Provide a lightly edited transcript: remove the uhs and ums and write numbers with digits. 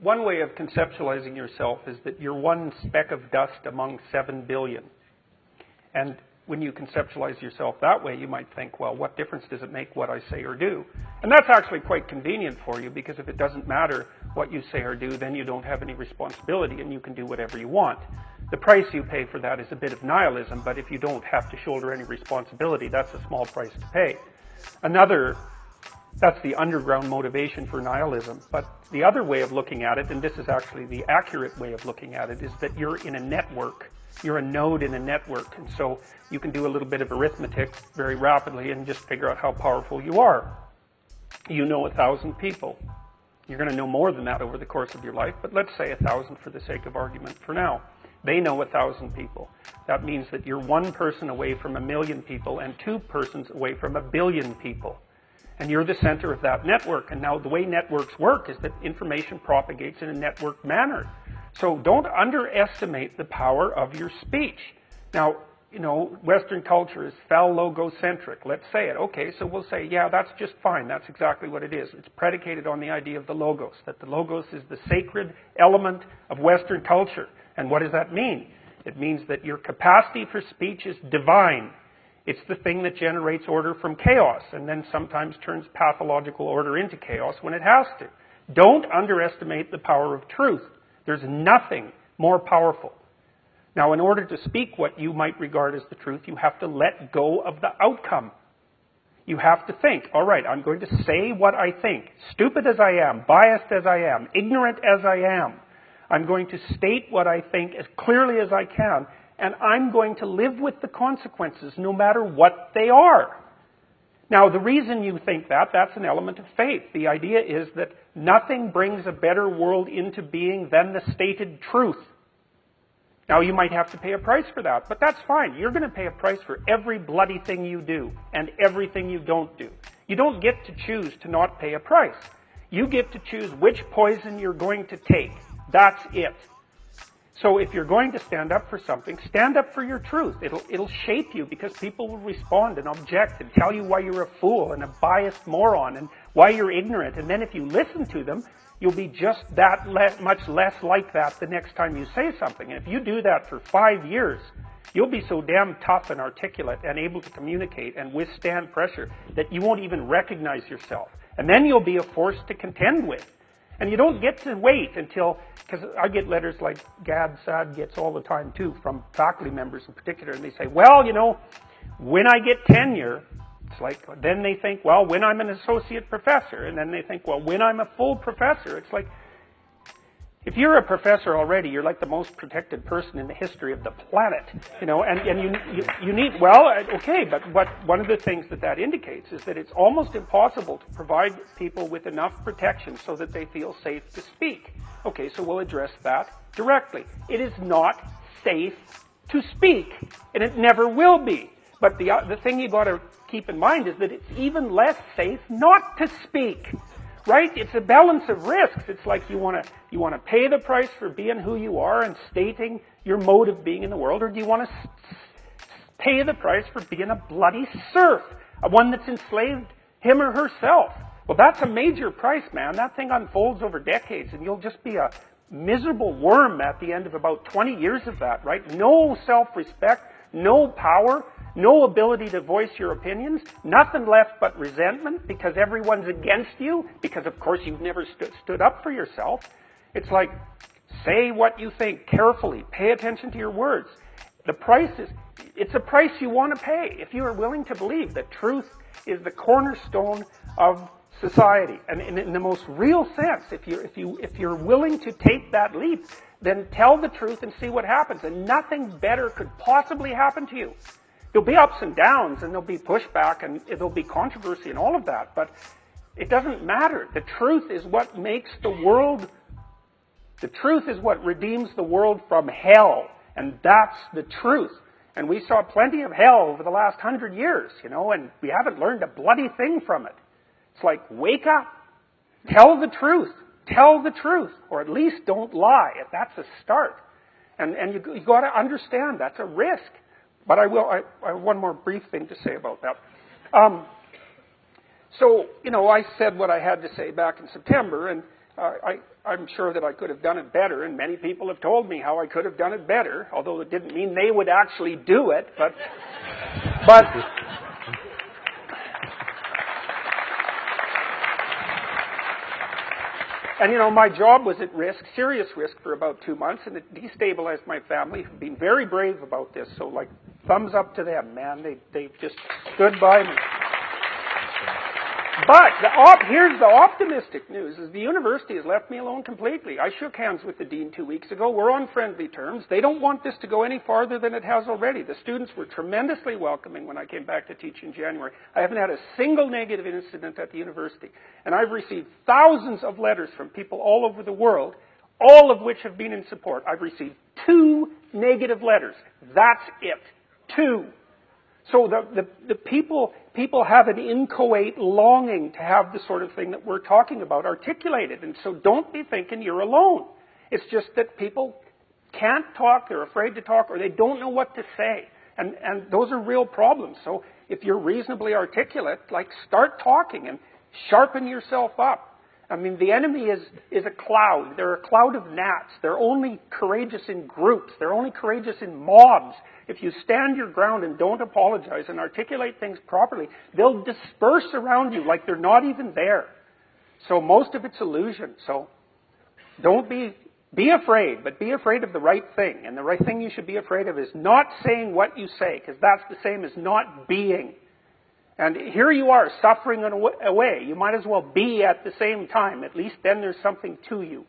one way of conceptualizing yourself is that you're one speck of dust among 7 billion. And when you conceptualize yourself that way, you might think, well, what difference does it make what I say or do? And that's actually quite convenient for you, because if it doesn't matter what you say or do, then you don't have any responsibility and you can do whatever you want. The price you pay for that is a bit of nihilism, but if you don't have to shoulder any responsibility, that's a small price to pay. That's the underground motivation for nihilism. But the other way of looking at it, and this is actually the accurate way of looking at it, is that you're in a network. You're a node in a network. And so you can do a little bit of arithmetic very rapidly and just figure out how powerful you are. You know 1,000 people. You're going to know more than that over the course of your life, but let's say 1,000 for the sake of argument for now. They know 1,000 people. That means that you're one person away from 1,000,000 people and 2 persons away from 1,000,000,000 people. And you're the center of that network. And now the way networks work is that information propagates in a network manner. So don't underestimate the power of your speech. Now, Western culture is phallogocentric. Let's say it. Okay, so we'll say, yeah, that's just fine. That's exactly what it is. It's predicated on the idea of the logos, that the logos is the sacred element of Western culture. And what does that mean? It means that your capacity for speech is divine. It's the thing that generates order from chaos and then sometimes turns pathological order into chaos when it has to. Don't underestimate the power of truth. There's nothing more powerful. Now, in order to speak what you might regard as the truth, you have to let go of the outcome. You have to think, all right, I'm going to say what I think, stupid as I am, biased as I am, ignorant as I am. I'm going to state what I think as clearly as I can, and I'm going to live with the consequences no matter what they are. Now, the reason you think that's an element of faith. The idea is that nothing brings a better world into being than the stated truth. Now, you might have to pay a price for that, but that's fine. You're going to pay a price for every bloody thing you do and everything you don't do. You don't get to choose to not pay a price. You get to choose which poison you're going to take. That's it. So if you're going to stand up for something, stand up for your truth. It'll shape you because people will respond and object and tell you why you're a fool and a biased moron and why you're ignorant. And then if you listen to them, you'll be just that much less like that the next time you say something. And if you do that for 5 years, you'll be so damn tough and articulate and able to communicate and withstand pressure that you won't even recognize yourself. And then you'll be a force to contend with. And you don't get to wait until, because I get letters like Gad Saad gets all the time too, from faculty members in particular, and they say, well, when I get tenure, it's like, then they think, well, when I'm an associate professor, and then they think, well, when I'm a full professor, it's like, if you're a professor already, you're like the most protected person in the history of the planet, and you need, well, okay, but one of the things that indicates is that it's almost impossible to provide people with enough protection so that they feel safe to speak. Okay, so we'll address that directly. It is not safe to speak, and it never will be. But the thing you got to keep in mind is that it's even less safe not to speak. Right? It's a balance of risks. It's like you want to pay the price for being who you are and stating your mode of being in the world, or do you want to pay the price for being a bloody serf, one that's enslaved him or herself? Well, that's a major price, man. That thing unfolds over decades, and you'll just be a miserable worm at the end of about 20 years of that, right? No self-respect, no power, no ability to voice your opinions, nothing left but resentment because everyone's against you, because of course you've never stood up for yourself. It's like, say what you think carefully, pay attention to your words. It's a price you want to pay if you are willing to believe that truth is the cornerstone of society. And in the most real sense, if you're willing to take that leap, then tell the truth and see what happens. And nothing better could possibly happen to you. There'll be ups and downs, and there'll be pushback, and there'll be controversy and all of that, but it doesn't matter. The truth is what makes the truth is what redeems the world from hell, and that's the truth. And we saw plenty of hell over the last 100 years, and we haven't learned a bloody thing from it. It's like, wake up, tell the truth, or at least don't lie. That's a start. And you got to understand that's a risk. But I have one more brief thing to say about that. So, I said what I had to say back in September, and I'm sure that I could have done it better, and many people have told me how I could have done it better, although it didn't mean they would actually do it, but and you know, my job was at risk, serious risk, for about 2 months, and it destabilized my family, who've been very brave about this, so like, thumbs up to them, man. They just stood by me. But here's the optimistic news, is the university has left me alone completely. I shook hands with the dean 2 weeks ago. We're on friendly terms. They don't want this to go any farther than it has already. The students were tremendously welcoming when I came back to teach in January. I haven't had a single negative incident at the university. And I've received thousands of letters from people all over the world, all of which have been in support. I've received 2 negative letters. That's it. 2. So the people have an inchoate longing to have the sort of thing that we're talking about articulated. And so don't be thinking you're alone. It's just that people can't talk, they're afraid to talk, or they don't know what to say. And those are real problems. So if you're reasonably articulate, like, start talking and sharpen yourself up. I mean, the enemy is a cloud. They're a cloud of gnats. They're only courageous in groups. They're only courageous in mobs. If you stand your ground and don't apologize and articulate things properly, they'll disperse around you like they're not even there. So most of it's illusion. So don't be afraid, but be afraid of the right thing. And the right thing you should be afraid of is not saying what you say, because that's the same as not being. And here you are, suffering away. You might as well be at the same time. At least then there's something to you.